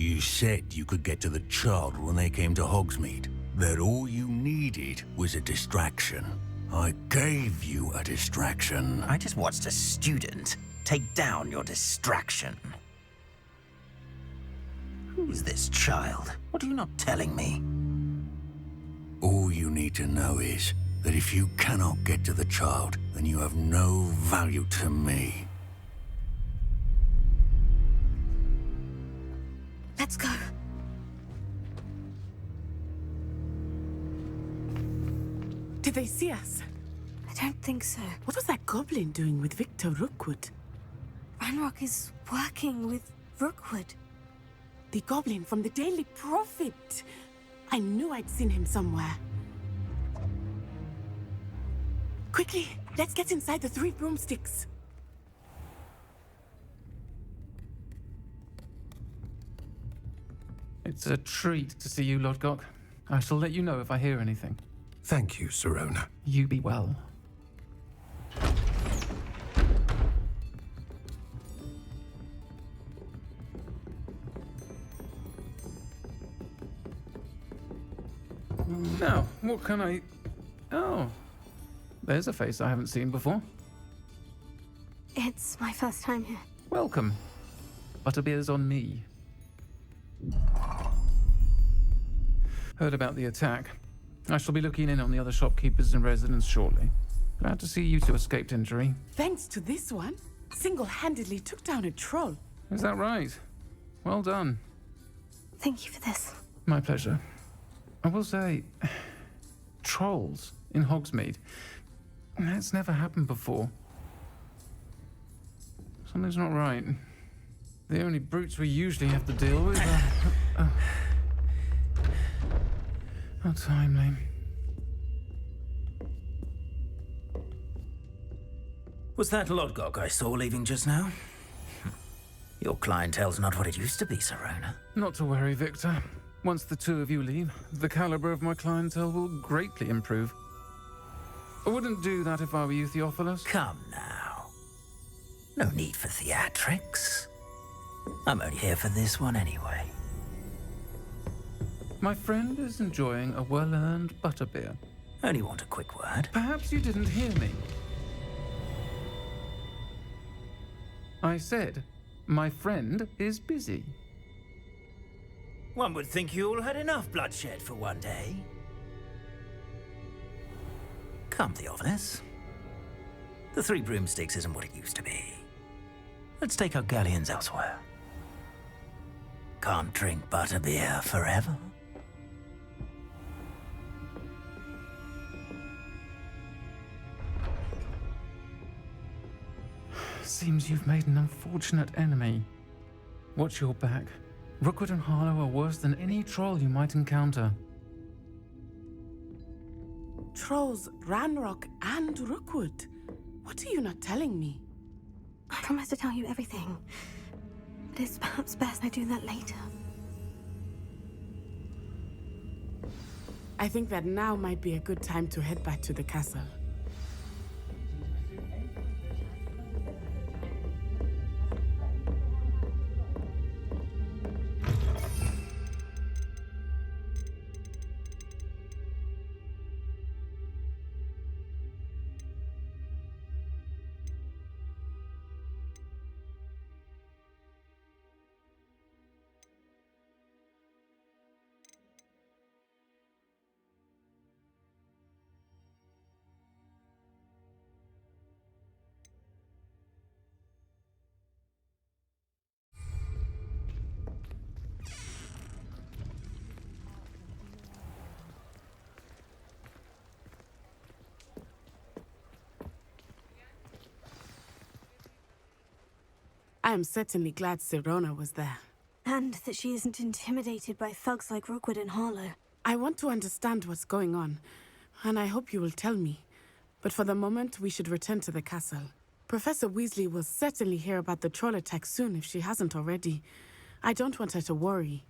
You said you could get to the child when they came to Hogsmeade. That all you needed was a distraction. I gave you a distraction. I just watched a student take down your distraction. Who is this child? What are you not telling me? All you need to know is that if you cannot get to the child, then you have no value to me. Let's go. Did they see us? I don't think so. What was that goblin doing with Victor Rookwood? Ranrock is working with Rookwood. The goblin from the Daily Prophet. I knew I'd seen him somewhere. Quickly, let's get inside the 3 broomsticks. It's a treat to see you, Lodgok. I shall let you know if I hear anything. Thank you, Sirona. You be well. Now, what can I... Oh, there's a face I haven't seen before. It's my first time here. Welcome. Butterbeer's on me. Heard about the attack. I shall be looking in on the other shopkeepers and residents shortly. Glad to see you two escaped injury. Thanks to this one, single-handedly took down a troll. Is that right? Well done. Thank you for this. My pleasure. I will say, trolls in Hogsmeade. That's never happened before. Something's not right. The only brutes we usually have to deal with are... How timely. Was that Lodgok I saw leaving just now? Your clientele's not what it used to be, Sirona. Not to worry, Victor. Once the two of you leave, the caliber of my clientele will greatly improve. I wouldn't do that if I were you, Theophilus. Come now. No need for theatrics. I'm only here for this one anyway. My friend is enjoying a well-earned butterbeer. Only want a quick word. Perhaps you didn't hear me. I said, my friend is busy. One would think you all had enough bloodshed for one day. Come, Theophilus. The 3 broomsticks isn't what it used to be. Let's take our galleons elsewhere. Can't drink butterbeer forever. Seems you've made an unfortunate enemy. Watch your back. Rookwood and Harlow are worse than any troll you might encounter. Trolls, Ranrock, and Rookwood. What are you not telling me? I promise to tell you everything. But it's perhaps best I do that later. I think that now might be a good time to head back to the castle. I am certainly glad Sirona was there. And that she isn't intimidated by thugs like Rookwood and Harlow. I want to understand what's going on, and I hope you will tell me. But for the moment, we should return to the castle. Professor Weasley will certainly hear about the troll attack soon if she hasn't already. I don't want her to worry.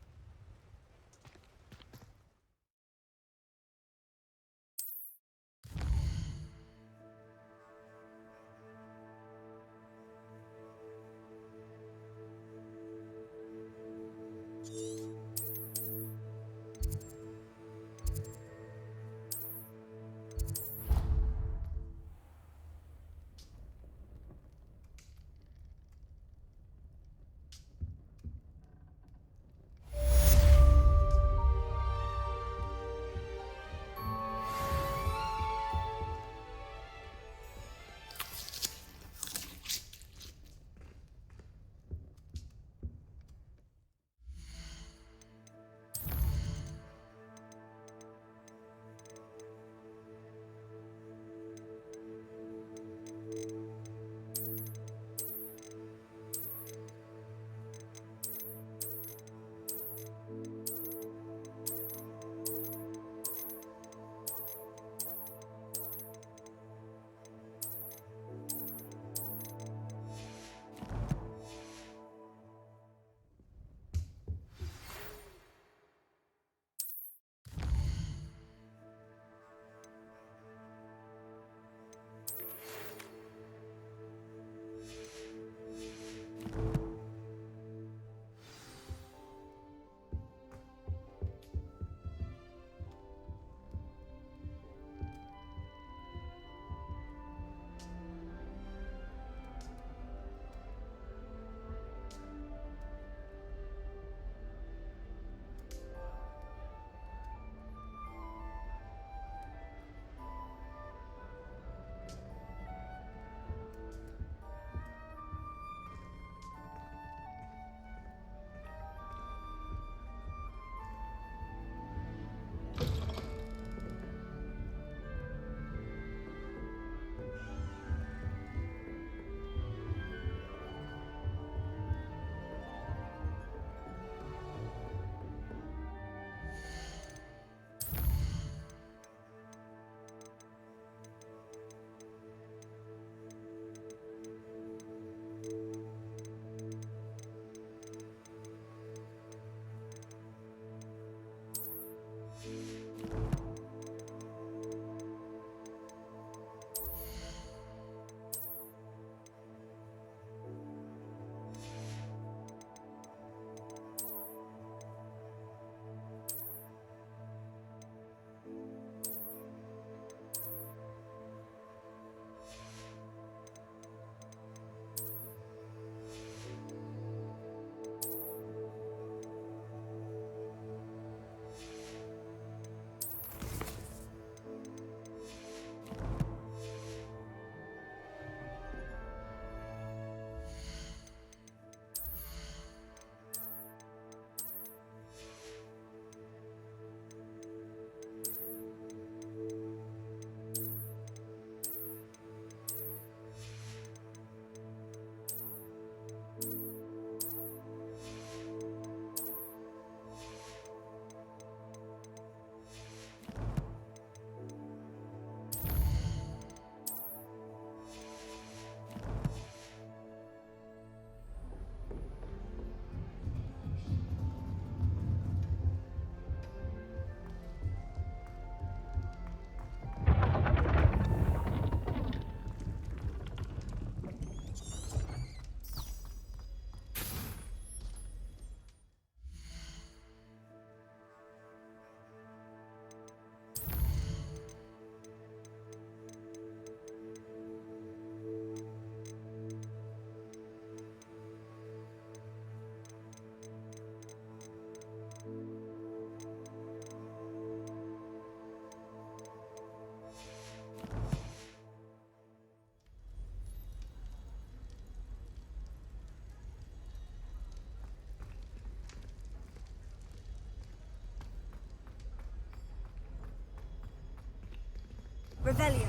Revelio.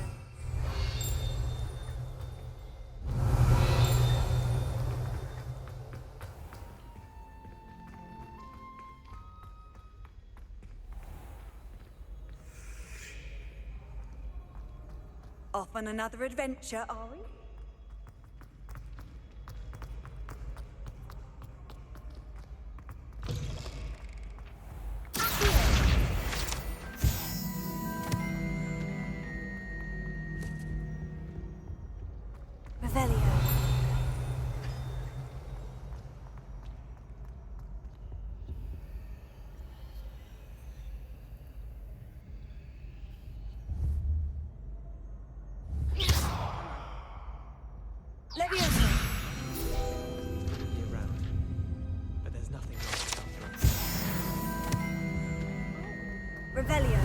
Off on another adventure, are we? Revelio. Leviosa. Year round, but there's nothing like it. Revelio.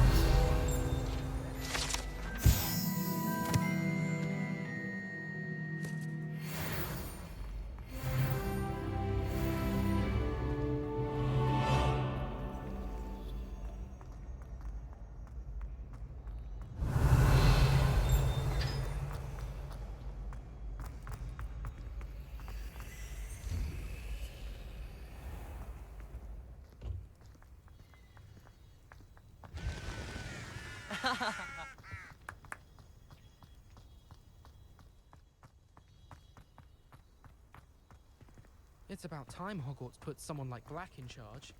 It's about time Hogwarts put someone like Black in charge.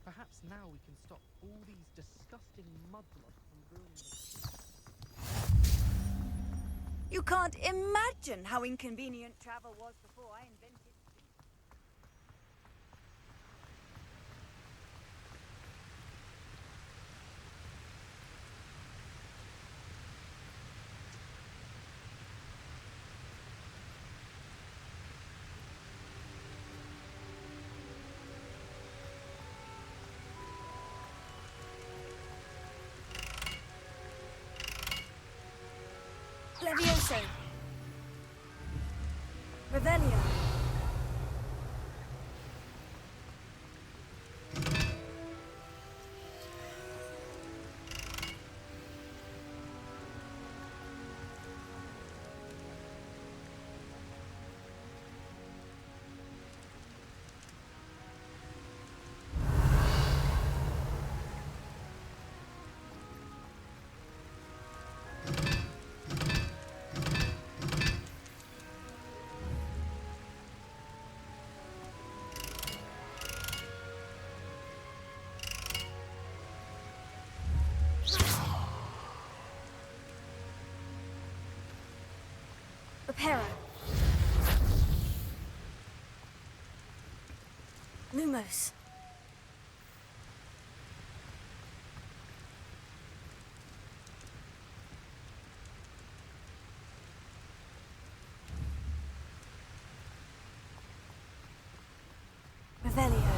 Perhaps now we can stop all these disgusting mudblood from ruining the... You can't imagine how inconvenient travel was before I invented speed. Levioso. Revelio. Reparo. Lumos. Revelio.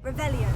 Revelio.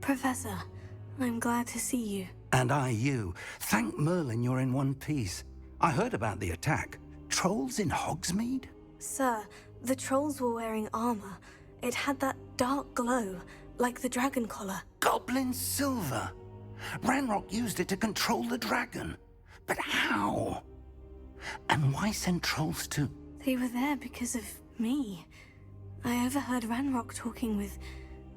Professor, I'm glad to see you. And I you. Thank Merlin you're in one piece. I heard about the attack. Trolls in Hogsmeade? Sir, the trolls were wearing armor. It had that dark glow, like the dragon collar. Goblin silver! Ranrock used it to control the dragon. But how? And why send trolls to... They were there because of me. I overheard Ranrock talking with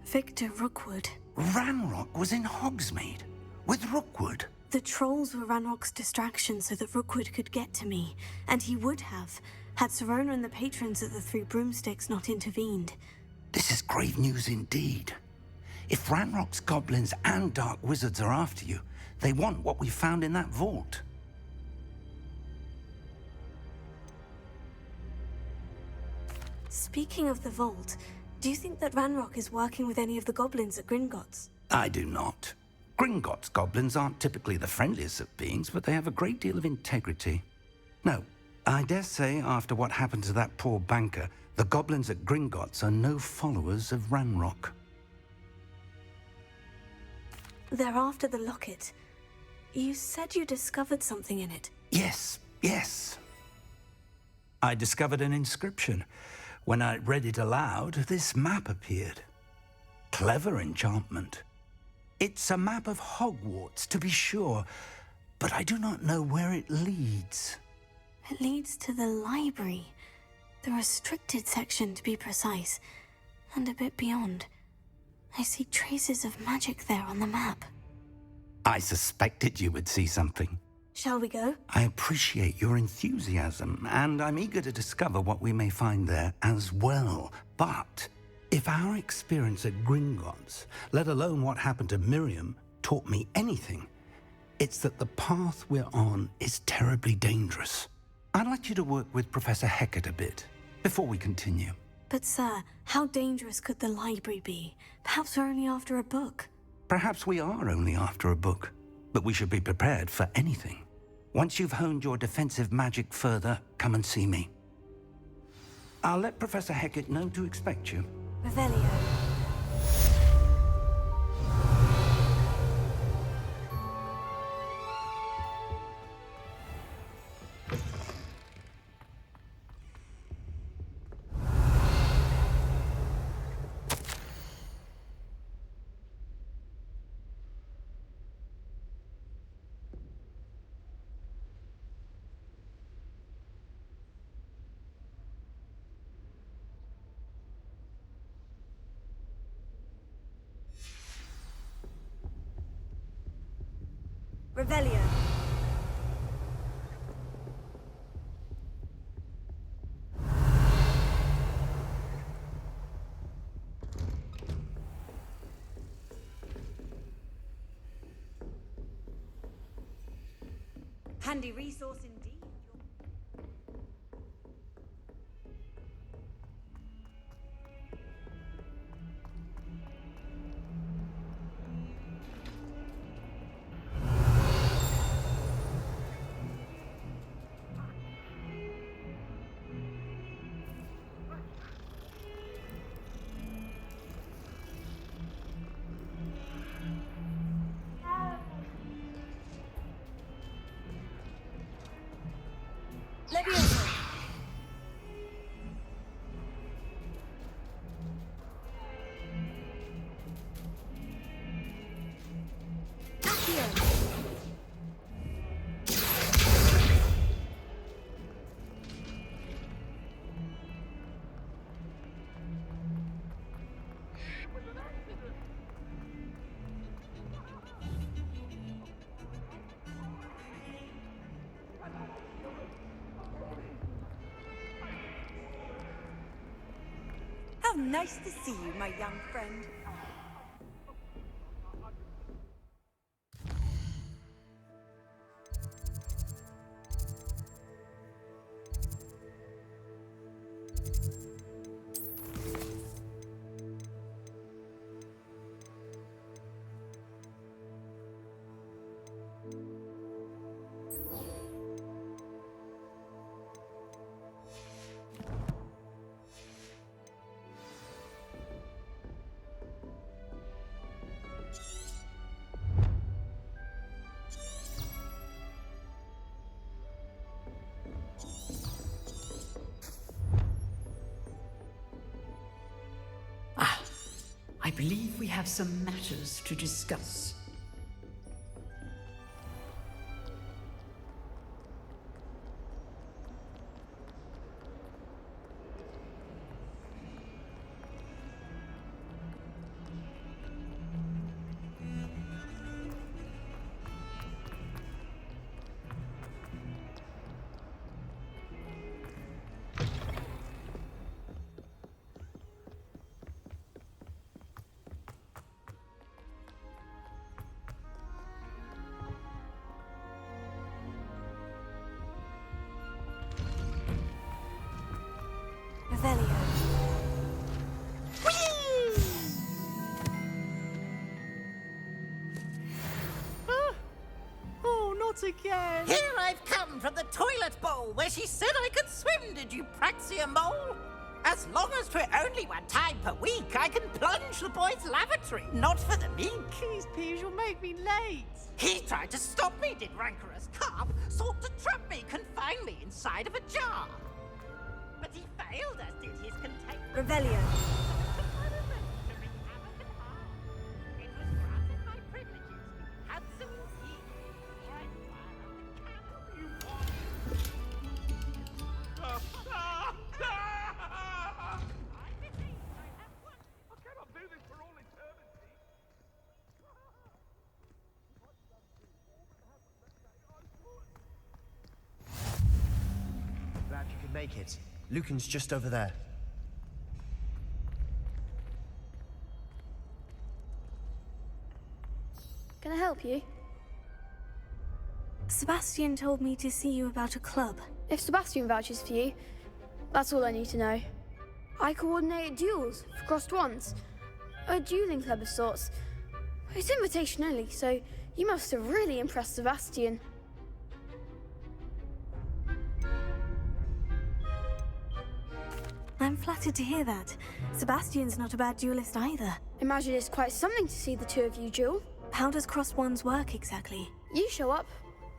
Victor Rookwood. Ranrock was in Hogsmeade with Rookwood. The trolls were Ranrock's distraction so that Rookwood could get to me, and he would have, had Serona and the patrons of the Three Broomsticks not intervened. This is grave news indeed. If Ranrock's goblins and dark wizards are after you, they want what we found in that vault. Speaking of the vault, do you think that Ranrock is working with any of the goblins at Gringotts? I do not. Gringotts goblins aren't typically the friendliest of beings, but they have a great deal of integrity. No, I dare say after what happened to that poor banker, the goblins at Gringotts are no followers of Ranrock. They're after the locket. You said you discovered something in it. Yes. I discovered an inscription. When I read it aloud, this map appeared. Clever enchantment. It's a map of Hogwarts, to be sure, but I do not know where it leads. It leads to the library. The restricted section, to be precise. And a bit beyond. I see traces of magic there on the map. I suspected you would see something. Shall we go? I appreciate your enthusiasm, and I'm eager to discover what we may find there as well. But if our experience at Gringotts, let alone what happened to Miriam, taught me anything, it's that the path we're on is terribly dangerous. I'd like you to work with Professor Hecat a bit before we continue. But sir, how dangerous could the library be? Perhaps we're only after a book. Perhaps we are only after a book, but we should be prepared for anything. Once you've honed your defensive magic further, come and see me. I'll let Professor Hecat know to expect you. Revelio. Revelio. Handy resource indeed. Leviosa. Accio. How nice to see you, my young friend. believe we have some matters to discuss. Revelio. Oh, not again! Here I've come from the toilet bowl where she said I could swim, did you praxia mole? As long as 'twere only one time per week, I can plunge the boy's lavatory, not for the meek. Please, Piers, you'll make me late. He tried to stop me, did rancorous carp, sought to trap me, confine me inside of a jar. But he failed, as did his contempt. Revelio. It was granted my privileges, handsome indeed, before I fired up the candle you want. I beseech, I have one. I cannot do this for all eternity. Glad you could make it. Lucan's just over there. Can I help you? Sebastian told me to see you about a club. If Sebastian vouches for you, that's all I need to know. I coordinate duels for crossed wands. A dueling club of sorts. It's invitation only, so you must have really impressed Sebastian. I'm flattered to hear that. Sebastian's not a bad duelist either. Imagine it's quite something to see the two of you duel. How does crossed wands work exactly? You show up,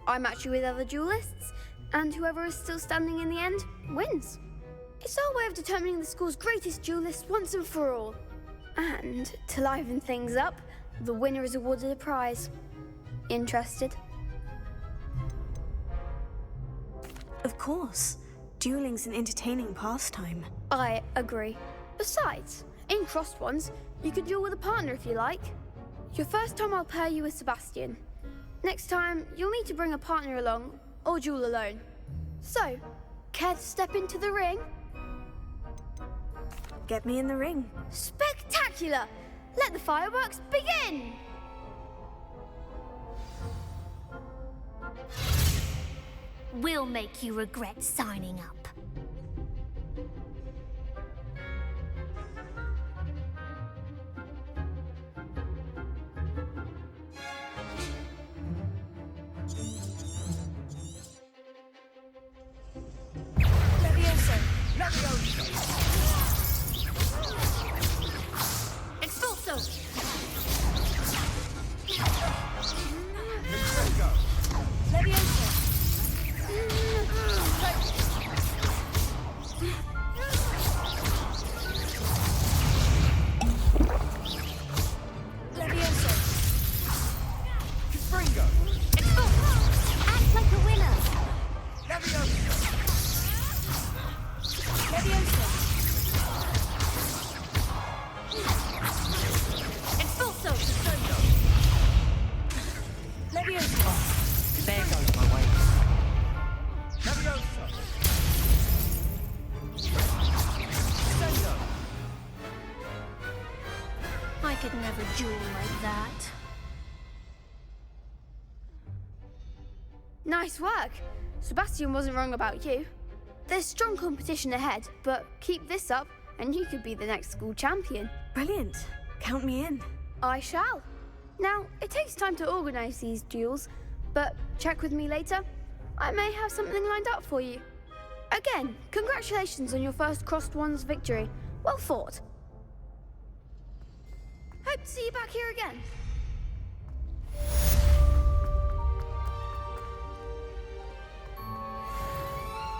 I match you with other duelists, and whoever is still standing in the end wins. It's our way of determining the school's greatest duelist once and for all. And to liven things up, the winner is awarded a prize. Interested? Of course. Dueling's an entertaining pastime. I agree. Besides, in crossed ones, you could duel with a partner if you like. Your first time I'll pair you with Sebastian. Next time, you'll need to bring a partner along, or duel alone. So, care to step into the ring? Get me in the ring. Spectacular! Let the fireworks begin! We'll make you regret signing up. Levioso! Levioso! Expulso! Levioso! Levioso! Springo! Expulso! Act like a winner! Levioso! Levioso! Expulso! Levioso! There goes my way. Levioso! I could never duel like that. Nice work. Sebastian wasn't wrong about you. There's strong competition ahead, but keep this up and you could be the next school champion. Brilliant. Count me in. I shall. Now, it takes time to organise these duels, but check with me later. I may have something lined up for you. Again, congratulations on your first crossed wands victory. Well fought. Hope to see you back here again.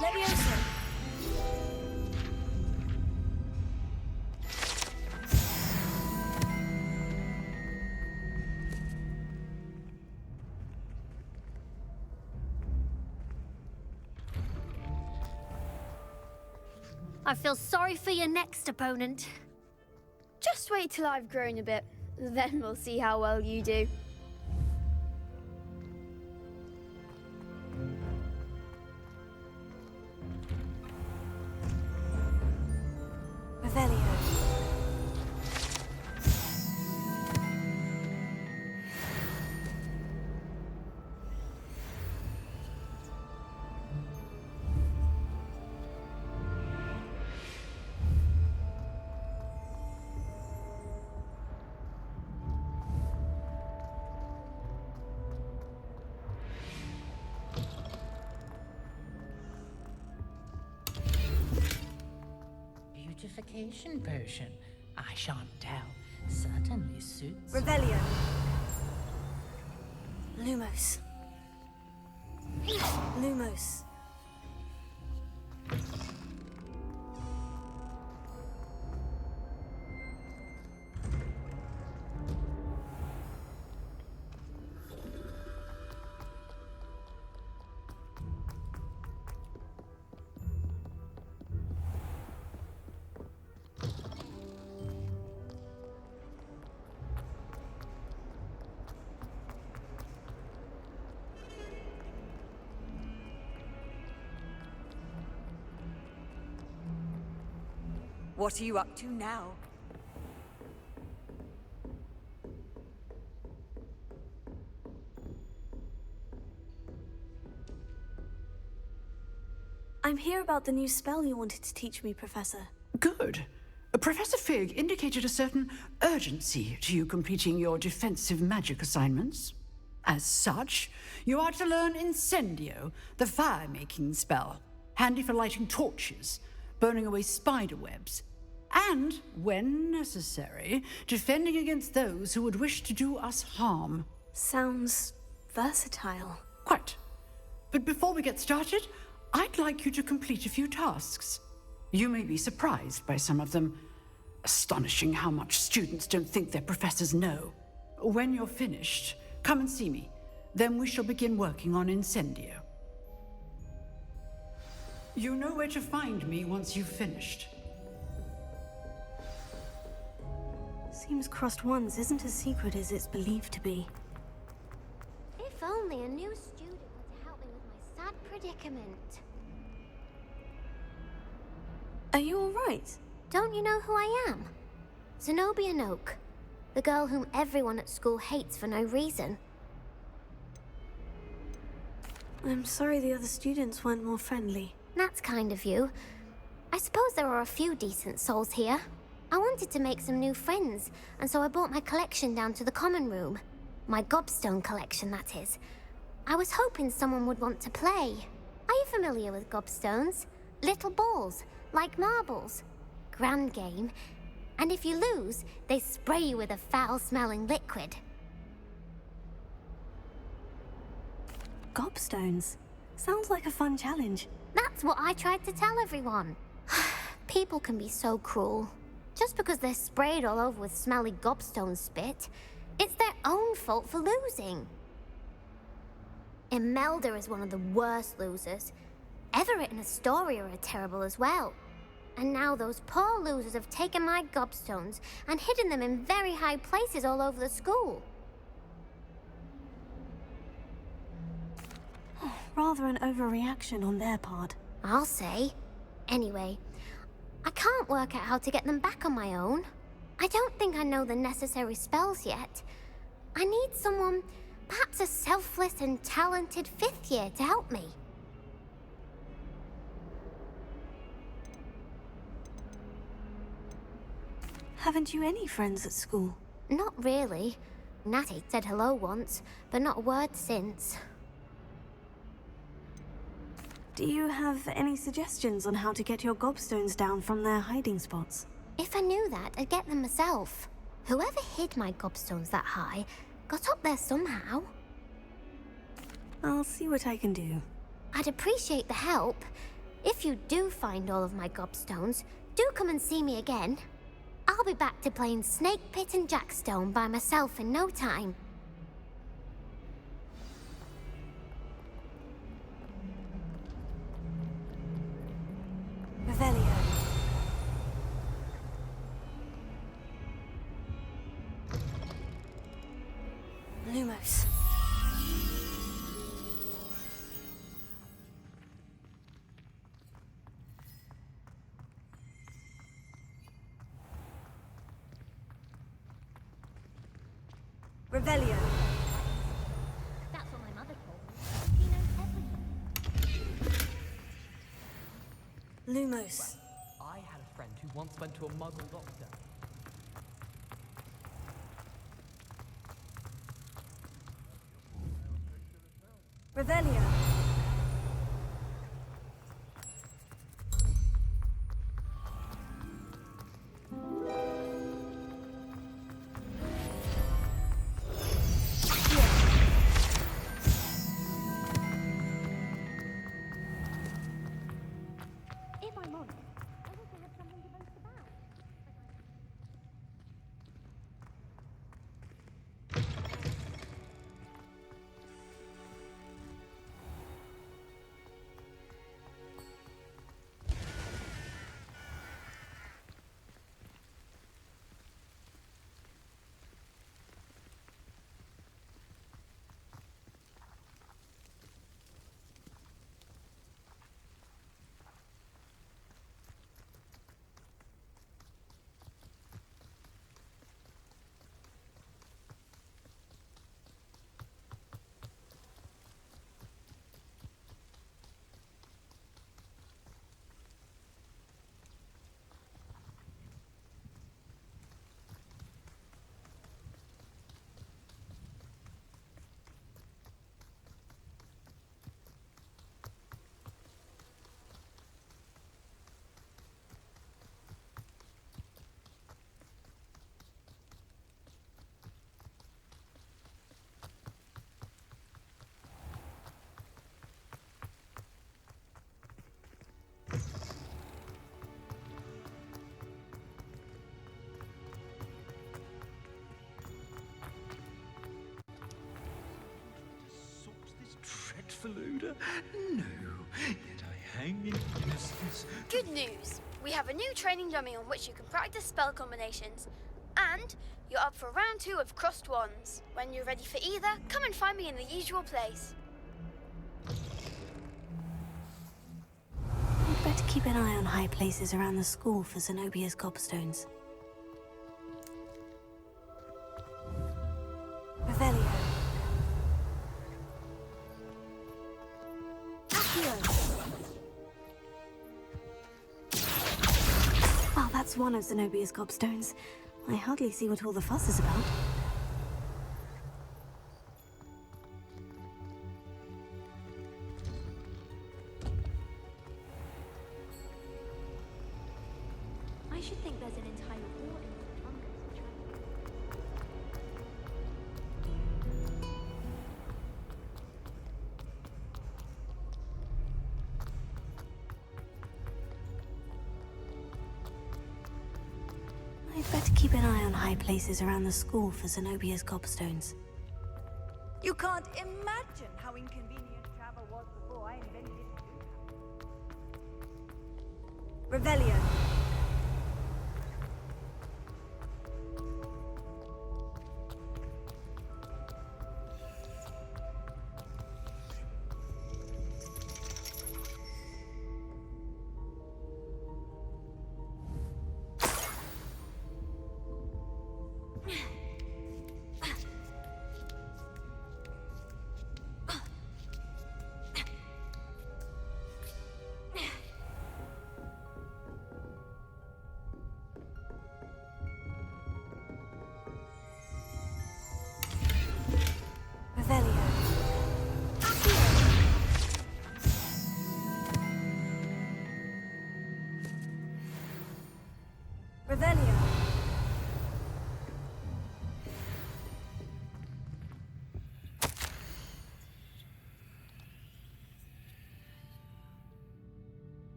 Levioso! I feel sorry for your next opponent. Just wait till I've grown a bit. Then we'll see how well you do. Revelio. Beautification potion. I shan't tell. Certainly suits. Revelio. Lumos. Lumos. What are you up to now? I'm here about the new spell you wanted to teach me, Professor. Good. Professor Fig indicated a certain urgency to you completing your defensive magic assignments. As such, you are to learn Incendio, the fire-making spell, handy for lighting torches, burning away spider webs, and, when necessary, defending against those who would wish to do us harm. Sounds versatile. Quite. But before we get started, I'd like you to complete a few tasks. You may be surprised by some of them. Astonishing how much students don't think their professors know. When you're finished, come and see me. Then we shall begin working on Incendio. You know where to find me once you've finished. Seems crossed ones isn't as secret as it's believed to be. If only a new student were to help me with my sad predicament. Are you alright? Don't you know who I am? Zenobia Noak, the girl whom everyone at school hates for no reason. I'm sorry the other students weren't more friendly. That's kind of you. I suppose there are a few decent souls here. I wanted to make some new friends, and so I brought my collection down to the common room. My gobstone collection, that is. I was hoping someone would want to play. Are you familiar with gobstones? Little balls, like marbles. Grand game. And if you lose, they spray you with a foul-smelling liquid. Gobstones? Sounds like a fun challenge. That's what I tried to tell everyone. People can be so cruel. Just because they're sprayed all over with smelly gobstone spit, it's their own fault for losing. Imelda is one of the worst losers. Everett and Astoria are terrible as well. And now those poor losers have taken my gobstones and hidden them in very high places all over the school. Rather an overreaction on their part. I'll say. Anyway, I can't work out how to get them back on my own. I don't think I know the necessary spells yet. I need someone, perhaps a selfless and talented fifth year to help me. Haven't you any friends at school? Not really. Natty said hello once, but not a word since. Do you have any suggestions on how to get your gobstones down from their hiding spots? If I knew that, I'd get them myself. Whoever hid my gobstones that high got up there somehow. I'll see what I can do. I'd appreciate the help. If you do find all of my gobstones, do come and see me again. I'll be back to playing Snake Pit and Jackstone by myself in no time. Revelio. Revelio. That's what my mother told me. She knows everything. Lumos. I had a friend who once went to a muggle doctor. Revelio. If I'm honest, I wish I had something to boast about. Odor? No, yet I hang in innocence. Good news! We have a new training dummy on which you can practice spell combinations. And you're up for round 2 of Crossed Wands. When you're ready for either, come and find me in the usual place. You'd better keep an eye on high places around the school for Zenobia's gobstones. Revelio. Well, that's one of Zenobia's gobstones. I hardly see what all the fuss is about. I should think there's an entire war in the fungus to try. I'd better keep an eye on high places around the school for Zenobia's gobstones. You can't imagine how inconvenient travel was before I invented it. Revelio. Revelio.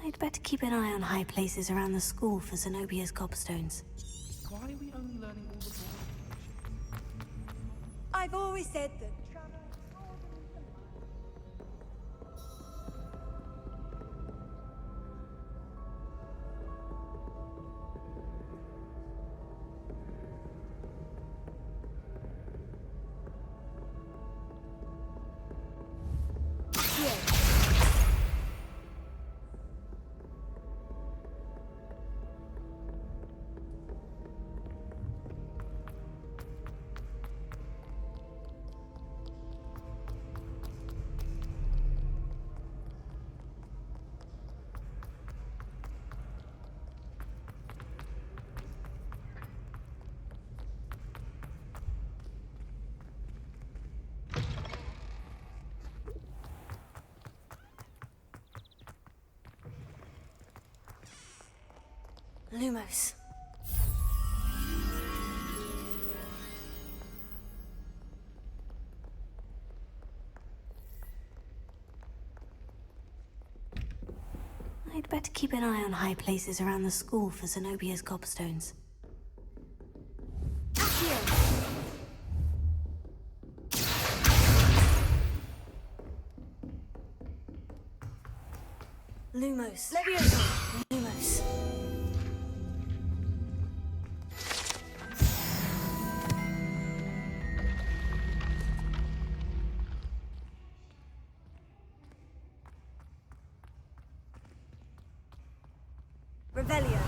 I'd better keep an eye on high places around the school for Zenobia's gobstones. Why are we only learning all the boring information? I've always said that travel Lumos. I'd better keep an eye on high places around the school for Zenobia's gobstones. Lumos. Lumos. Revelio.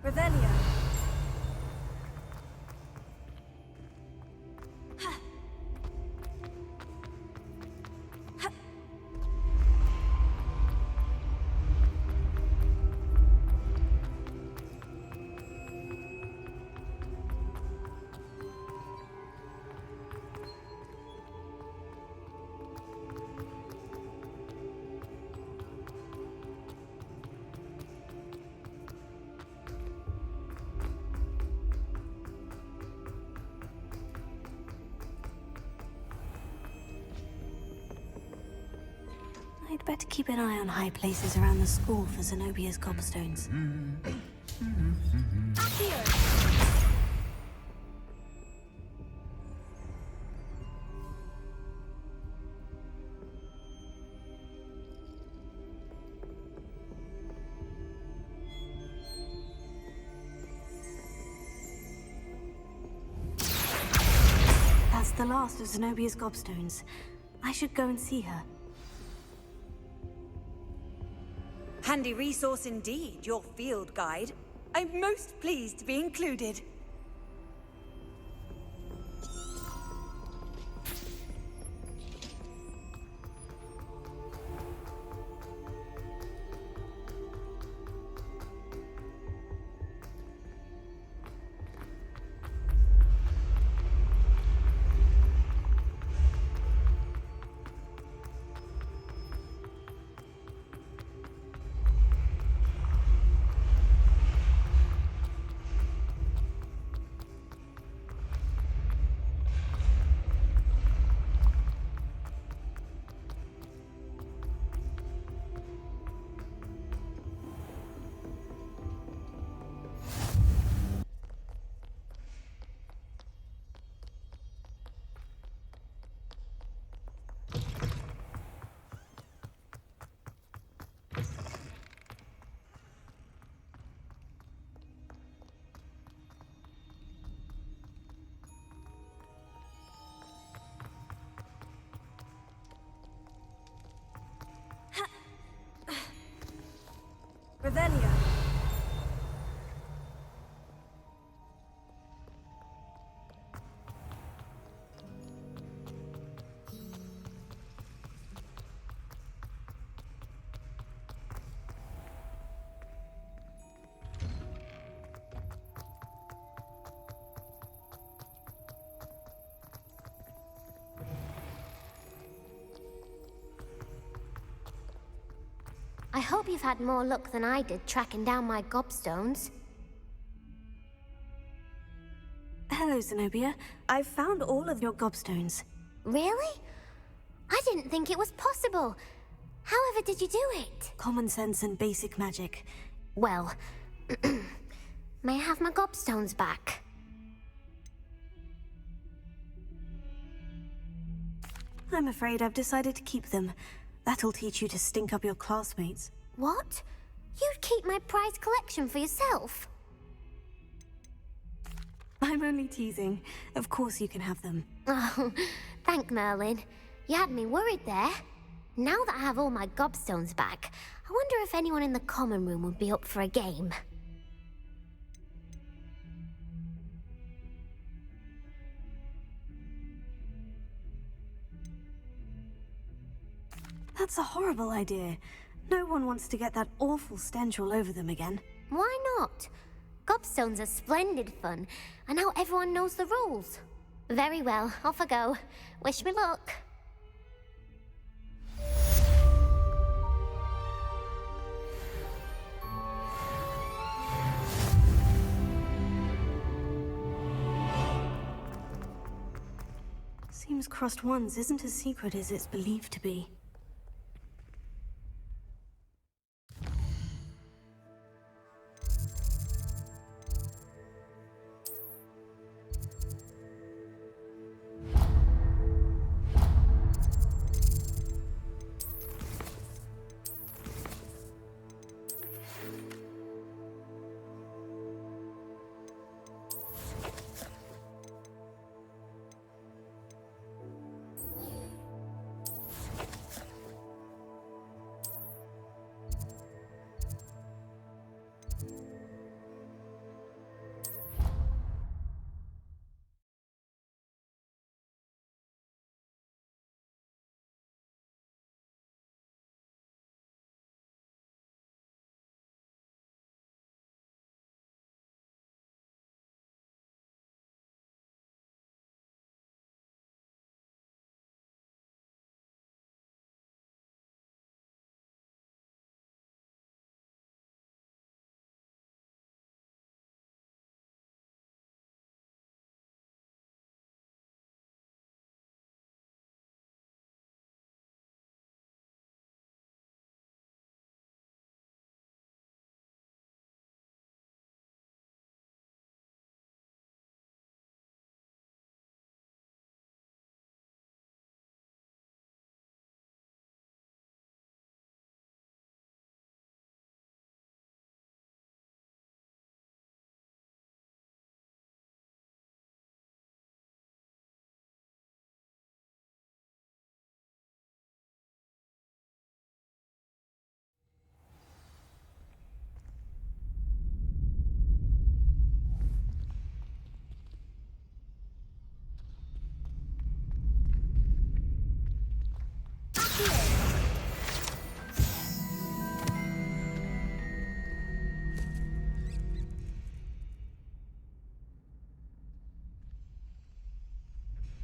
Revelio. I'd better keep an eye on high places around the school for Zenobia's gobstones. That's the last of Zenobia's gobstones. I should go and see her. Handy resource indeed, your field guide. I'm most pleased to be included. I hope you've had more luck than I did tracking down my gobstones. Hello, Zenobia. I've found all of your gobstones. Really? I didn't think it was possible. However did you do it? Common sense and basic magic. Well, may I have my gobstones back? I'm afraid I've decided to keep them. That'll teach you to stink up your classmates. What? You'd keep my prized collection for yourself? I'm only teasing. Of course you can have them. Oh, thank Merlin. You had me worried there. Now that I have all my gobstones back, I wonder if anyone in the common room would be up for a game. That's a horrible idea. No one wants to get that awful stench all over them again. Why not? Gobstones are splendid fun, and now everyone knows the rules. Very well, off I go. Wish me luck. Seems Crossed Ones isn't as secret as it's believed to be.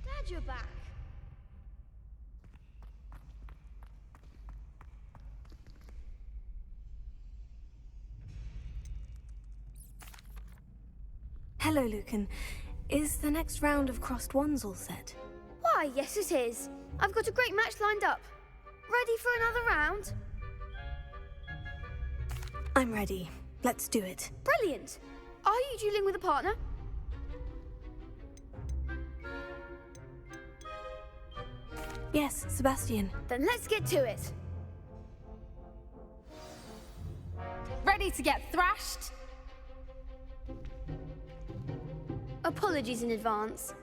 Glad you're back. Hello, Lucan. Is the next round of Crossed Ones all set? Why, yes it is. I've got a great match lined up. Ready for another round? I'm ready. Let's do it. Brilliant. Are you dueling with a partner? Yes, Sebastian. Then let's get to it. Ready to get thrashed? Apologies in advance.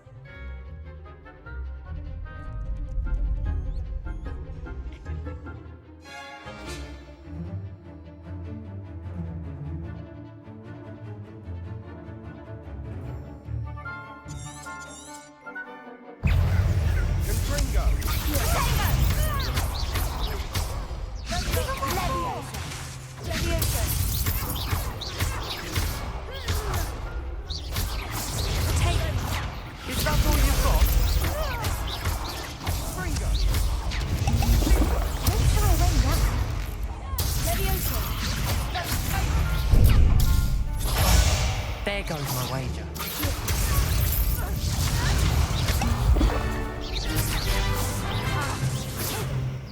goes my wager.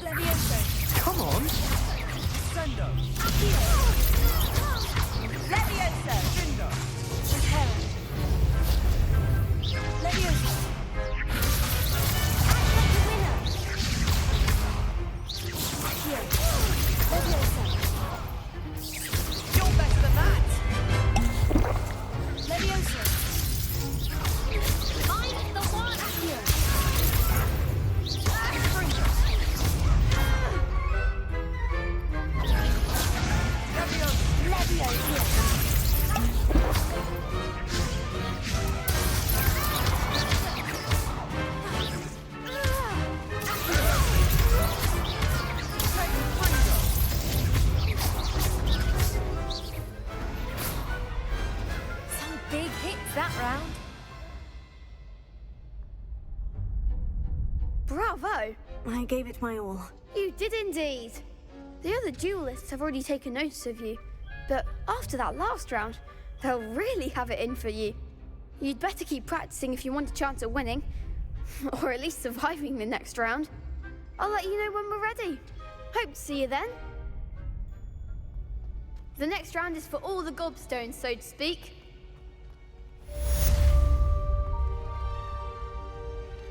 Levioso. Come on! Sendo. Levioso. Cinder! Repel. Levioso. You're better than that! Levioso. Find the one! Some big hits that round. Bravo! I gave it my all. You did indeed. The other duelists have already taken notice of you, but after that last round, they'll really have it in for you. You'd better keep practicing if you want a chance at winning, or at least surviving the next round. I'll let you know when we're ready. Hope to see you then. The next round is for all the gobstones, so to speak.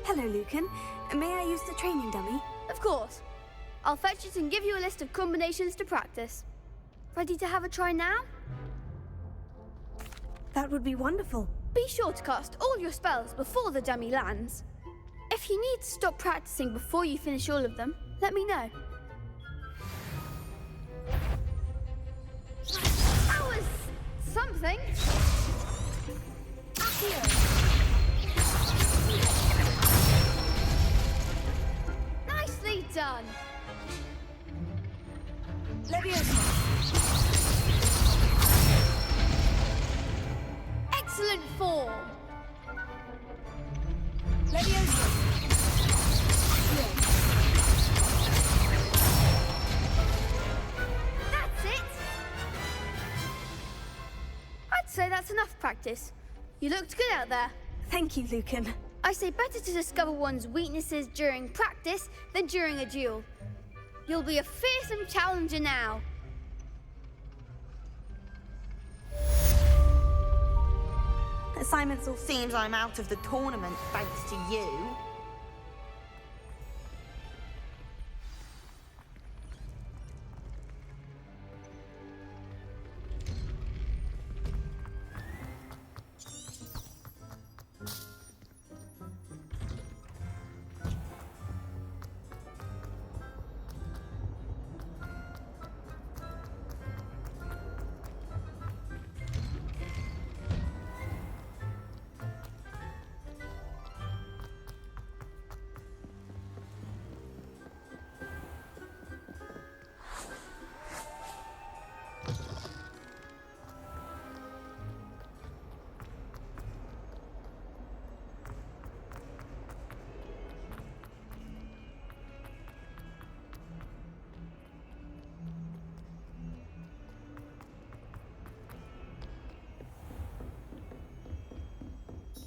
Hello, Lucan. May I use the training dummy? Of course. I'll fetch it and give you a list of combinations to practice. Ready to have a try now? That would be wonderful. Be sure to cast all your spells before the dummy lands. If you need to stop practicing before you finish all of them, let me know. That was something. Nicely done. Excellent form. That's it. I'd say that's enough practice. You looked good out there. Thank you, Lucan. I say better to discover one's weaknesses during practice than during a duel. You'll be a fearsome challenger now. Assignments all Seems I'm out of the tournament thanks to you.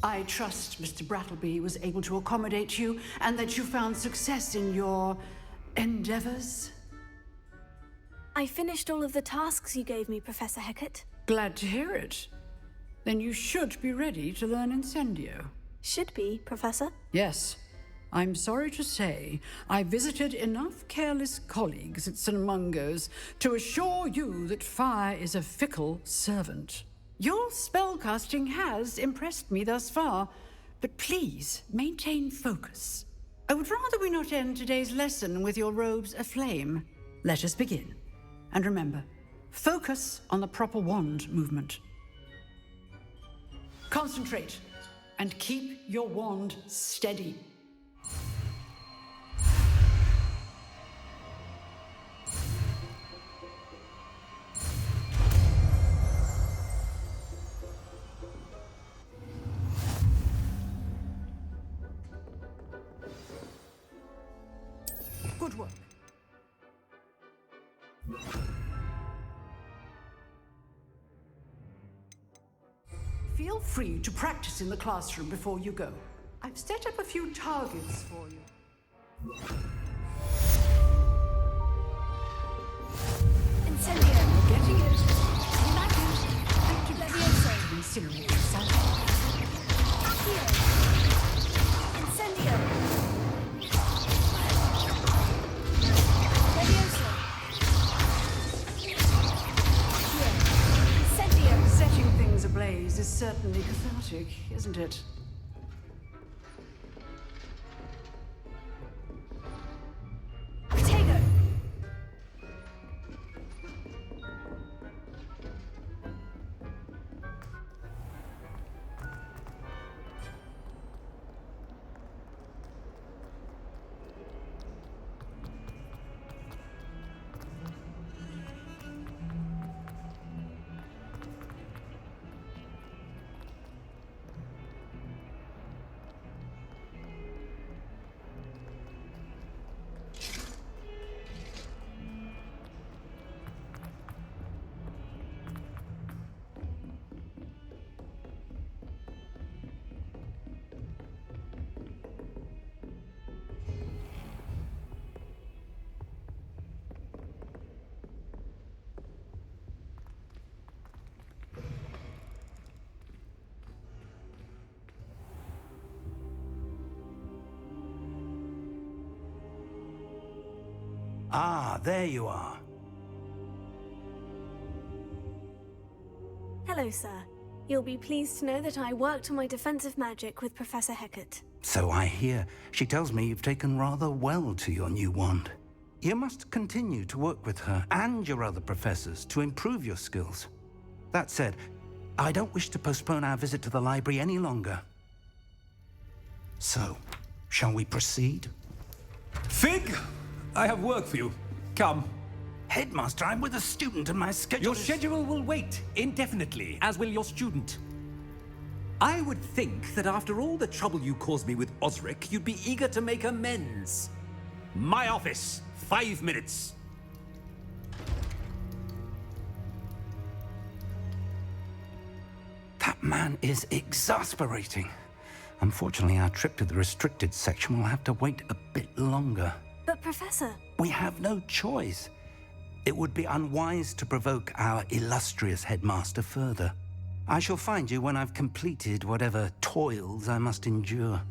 I trust Mr. Brattleby was able to accommodate you and that you found success in your endeavors. I finished all of the tasks you gave me, Professor Hecat. Glad to hear it. Then you should be ready to learn Incendio. Should be, Professor. Yes. I'm sorry to say, I visited enough careless colleagues at St. Mungo's to assure you that fire is a fickle servant. Your spellcasting has impressed me thus far, but please maintain focus. I would rather we not end today's lesson with your robes aflame. Let us begin. And remember, focus on the proper wand movement. Concentrate and keep your wand steady. Good work. feel free to practice in the classroom before you go. I've set up a few targets for you. Incendio. You're getting it. Levioso. Incinerate yourself. Here. Incendio. Levioso. Here. Incendio. Setting things ablaze is certainly cathartic, isn't it? Potato. Ah, there you are. Hello, sir. You'll be pleased to know that I worked on my defensive magic with Professor Hecat. So I hear. She tells me you've taken rather well to your new wand. You must continue to work with her and your other professors to improve your skills. That said, I don't wish to postpone our visit to the library any longer. So, shall we proceed? Fig! I have work for you. Come. Headmaster, I'm with a student and my schedule Your schedule will wait indefinitely, as will your student. I would think that after all the trouble you caused me with Osric, you'd be eager to make amends. My office, 5 minutes. That man is exasperating. Unfortunately, our trip to the restricted section will have to wait a bit longer. But, Professor... We have no choice. It would be unwise to provoke our illustrious headmaster further. I shall find you when I've completed whatever toils I must endure.